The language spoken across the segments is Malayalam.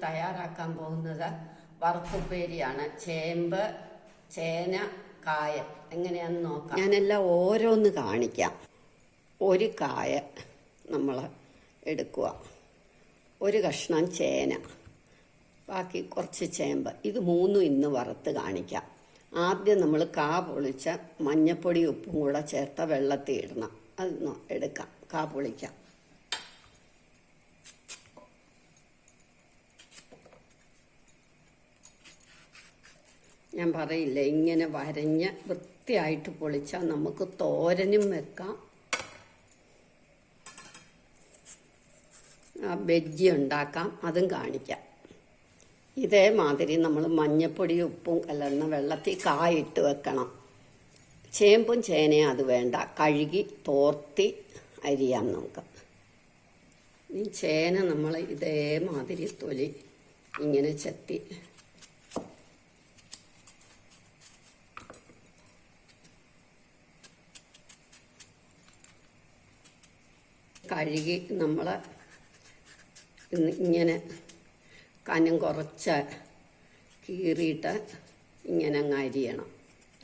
തയ്യാറാക്കാൻ പോകുന്നത് വറുത്തുപ്പേരിയാണ്. ചേമ്പ്, ചേന, കായ എങ്ങനെയാണെന്ന് നോക്കാം. ഞാനെല്ലാം ഓരോന്ന് കാണിക്കാം. ഒരു കായ നമ്മൾ എടുക്കുക, ഒരു കഷ്ണം ചേന, ബാക്കി കുറച്ച് ചേമ്പ്. ഇത് മൂന്നും ഇന്ന് വറുത്ത് കാണിക്കാം. ആദ്യം നമ്മൾ കാ പൊളിച്ച മഞ്ഞപ്പൊടി ഉപ്പും കൂടെ ചേർത്ത വെള്ളത്തിൽ ഇടണം. അത് എടുക്കാം. കാ പൊളിക്കാം. ഞാൻ പറയില്ല, ഇങ്ങനെ വരഞ്ഞ് വൃത്തിയായിട്ട് പൊളിച്ചാൽ നമുക്ക് തോരനും വെക്കാം, ബജ്ജി ഉണ്ടാക്കാം, അതും കാണിക്കാം. ഇതേമാതിരി നമ്മൾ മഞ്ഞപ്പൊടി ഉപ്പും കലർന്ന വെള്ളത്തിൽ കായിട്ട് വെക്കണം. ചേമ്പും ചേനയും അത് വേണ്ട, കഴുകി തോർത്തി അരിയാം നമുക്ക്. ഈ ചേന നമ്മൾ ഇതേമാതിരി തൊലി ഇങ്ങനെ ചെത്തി കഴുകി നമ്മൾ ഇങ്ങനെ കനം കുറച്ച് കീറിയിട്ട് ഇങ്ങനെ അങ്ങ് അരിയണം.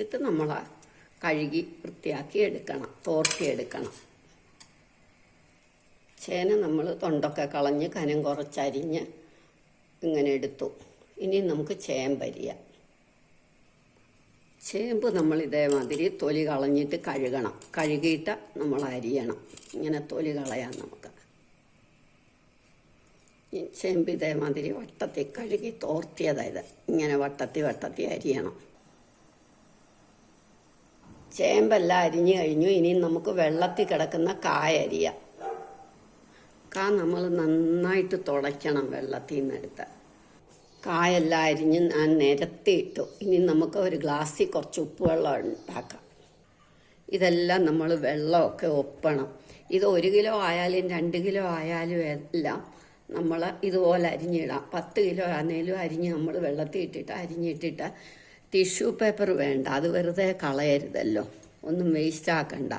ഇത് നമ്മൾ കഴുകി വൃത്തിയാക്കി എടുക്കണം, തോർത്തിയെടുക്കണം. ചേന നമ്മൾ തൊണ്ടൊക്കെ കളഞ്ഞ് കനം കുറച്ചരിഞ്ഞ് ഇങ്ങനെ എടുത്തു. ഇനി നമുക്ക് ചേമ്പരിയാം. ചേമ്പ് നമ്മൾ ഇതേമാതിരി തൊലി കളഞ്ഞിട്ട് കഴുകണം. കഴുകിയിട്ട് നമ്മൾ അരിയണം. ഇങ്ങനെ തൊലി കളയാം നമുക്ക്. ചേമ്പ് ഇതേമാതിരി വട്ടത്തിൽ കഴുകി തോർത്തിയതായത് ഇങ്ങനെ വട്ടത്തി അരിയണം. ചേമ്പെല്ലാം അരിഞ്ഞു കഴിഞ്ഞു. ഇനി നമുക്ക് വെള്ളത്തിൽ കിടക്കുന്ന കായ അരിയാം. കാ നമ്മൾ നന്നായിട്ട് തുടയ്ക്കണം വെള്ളത്തിൽ നിന്നെടുത്ത്. കായെല്ലാം അരിഞ്ഞ് ഞാൻ നിരത്തിയിട്ടു. ഇനി നമുക്ക് ഒരു ഗ്ലാസ്സിൽ കുറച്ച് ഉപ്പുവെള്ളം ഉണ്ടാക്കാം. ഇതെല്ലാം നമ്മൾ വെള്ളമൊക്കെ ഒപ്പണം. ഇത് 1 കിലോ ആയാലും 2 കിലോ ആയാലും എല്ലാം നമ്മൾ ഇതുപോലെ അരിഞ്ഞിടാം. 10 കിലോ ആണെങ്കിലും അരിഞ്ഞ് നമ്മൾ വെള്ളത്തിൽ ഇട്ടിട്ട് അരിഞ്ഞിട്ടിട്ട് ടിഷ്യൂ പേപ്പർ വേണ്ട, അത് വെറുതെ കളയരുതല്ലോ, ഒന്നും വേസ്റ്റ് ആക്കണ്ട.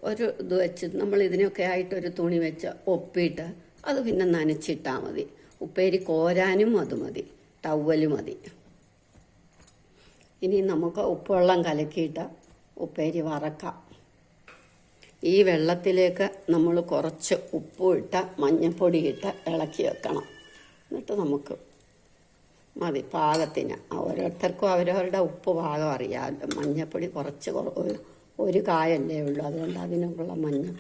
ഒരു ഇത് വെച്ച് നമ്മൾ ഇതിനൊക്കെ ആയിട്ടൊരു തുണി വെച്ച് ഒപ്പിയിട്ട് അത് പിന്നെ നനച്ചിട്ടാൽ മതി. ഉപ്പേരി കോരാനും അത് മതി, ടവല് മതി. ഇനി നമുക്ക് ഉപ്പുവെള്ളം കലക്കിയിട്ട് ഉപ്പേരി വറക്കാം. ഈ വെള്ളത്തിലേക്ക് നമ്മൾ കുറച്ച് ഉപ്പും ഇട്ട് മഞ്ഞൾപ്പൊടി ഇട്ട് ഇളക്കി വെക്കണം. എന്നിട്ട് നമുക്ക് മതി പാകത്തിന്. ഓരോരുത്തർക്കും അവരവരുടെ ഉപ്പ് പാകം അറിയാമല്ലോ. മഞ്ഞൾപ്പൊടി കുറച്ച് ഒരു കായല്ലേ ഉള്ളൂ, അതുകൊണ്ട് അതിനുള്ള മഞ്ഞൾ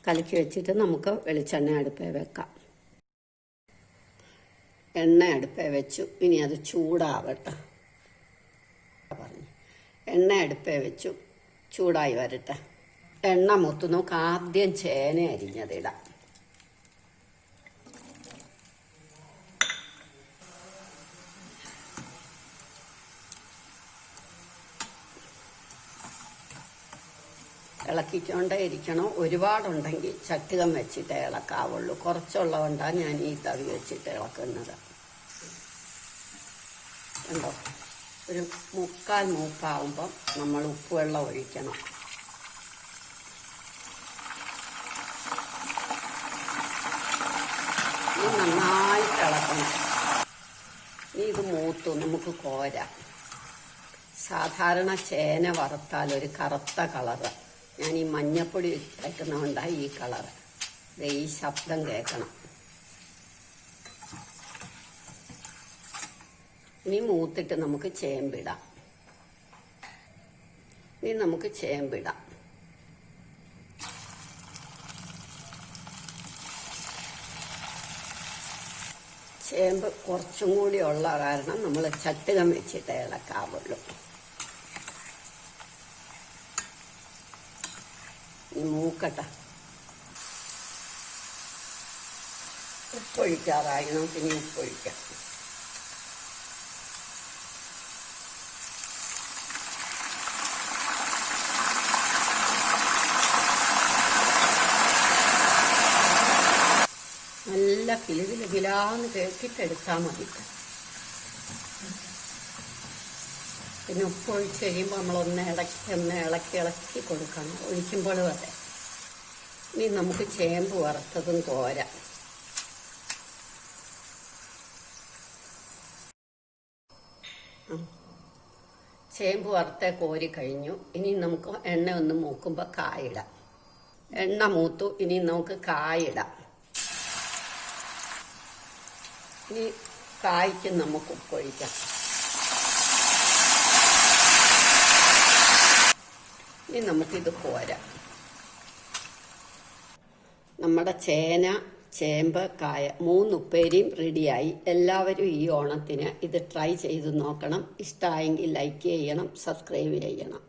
കലക്കി വെച്ചിട്ട് നമുക്ക് വെളിച്ചെണ്ണ അടുപ്പേ വെക്കാം. എണ്ണ അടുപ്പേ വെച്ചു. ഇനി അത് ചൂടാവട്ടെ. എണ്ണ അടുപ്പേ വെച്ചു, ചൂടായി വരട്ടെ. എണ്ണ മൂത്ത് നമുക്ക് ആദ്യം ചേന അരിഞ്ഞതിടാം. ഇളക്കിക്കൊണ്ടേ ഇരിക്കണം. ഒരുപാടുണ്ടെങ്കിൽ ചട്ടുകം വെച്ചിട്ടേ ഇളക്കാവുള്ളൂ. കുറച്ചുള്ളതുകൊണ്ടാണ് ഞാൻ ഈ തവി വെച്ചിട്ട് ഇളക്കുന്നത്. കണ്ടോ, ഒരു 3/4 മൂപ്പാവുമ്പം നമ്മൾ ഉപ്പുവെള്ളം ഒഴിക്കണം. ഇത് നന്നായിട്ട് ഇളക്കണം. ഇനി ഇത് മൂത്തു, നമുക്ക് കോരാം. സാധാരണ ചേന വറുത്താൽ ഒരു കറുത്ത കളറ്. ഞാൻ ഈ മഞ്ഞപ്പൊടി ഇട്ടേക്കുന്നതുകൊണ്ടാണ് ഈ കളറ്. ഈ ശബ്ദം കേൾക്കണം. ഇനി മൂത്തിട്ട് നമുക്ക് ചേമ്പിടാം. ചേമ്പ് കുറച്ചും കൂടി ഉള്ള കാരണം നമ്മൾ ചട്ടുകം വെച്ചിട്ട് ഇളക്കാവുള്ളൂ. മൂക്കട്ടെ. ഉപ്പൊഴിക്കാറായി. നമുക്കിനി ഉപ്പൊഴിക്കാം. നല്ല കിലുകിലാന്ന് കേട്ടിട്ടെടുത്താൽ മതി. പിന്നെ ഉപ്പ് ഒഴിച്ച് കഴിയുമ്പോൾ നമ്മളൊന്ന് ഇളക്കി കൊടുക്കണം. ഒഴിക്കുമ്പോൾ അതെ. ഇനി നമുക്ക് ചേമ്പ് വറുത്തതും കോരാം. ചേമ്പ് വറുത്ത കോരി കഴിഞ്ഞു. ഇനി നമുക്ക് എണ്ണ ഒന്ന് മൂക്കുമ്പോൾ കായിടാം. എണ്ണ മൂത്തു, ഇനി നമുക്ക് കായിടാം. ഇനി കായ്ക്ക് നമുക്ക് ഉപ്പൊഴിക്കാം. ഇനി നമുക്കിത് പോരാം. നമ്മുടെ ചേന, ചേമ്പ്, കായ 3 ഉപ്പേരിയും റെഡിയായി. എല്ലാവരും ഈ ഓണത്തിന് ഇത് ട്രൈ ചെയ്ത് നോക്കണം. ഇഷ്ടമായെങ്കിൽ ലൈക്ക് ചെയ്യണം, സബ്സ്ക്രൈബ് ചെയ്യണം.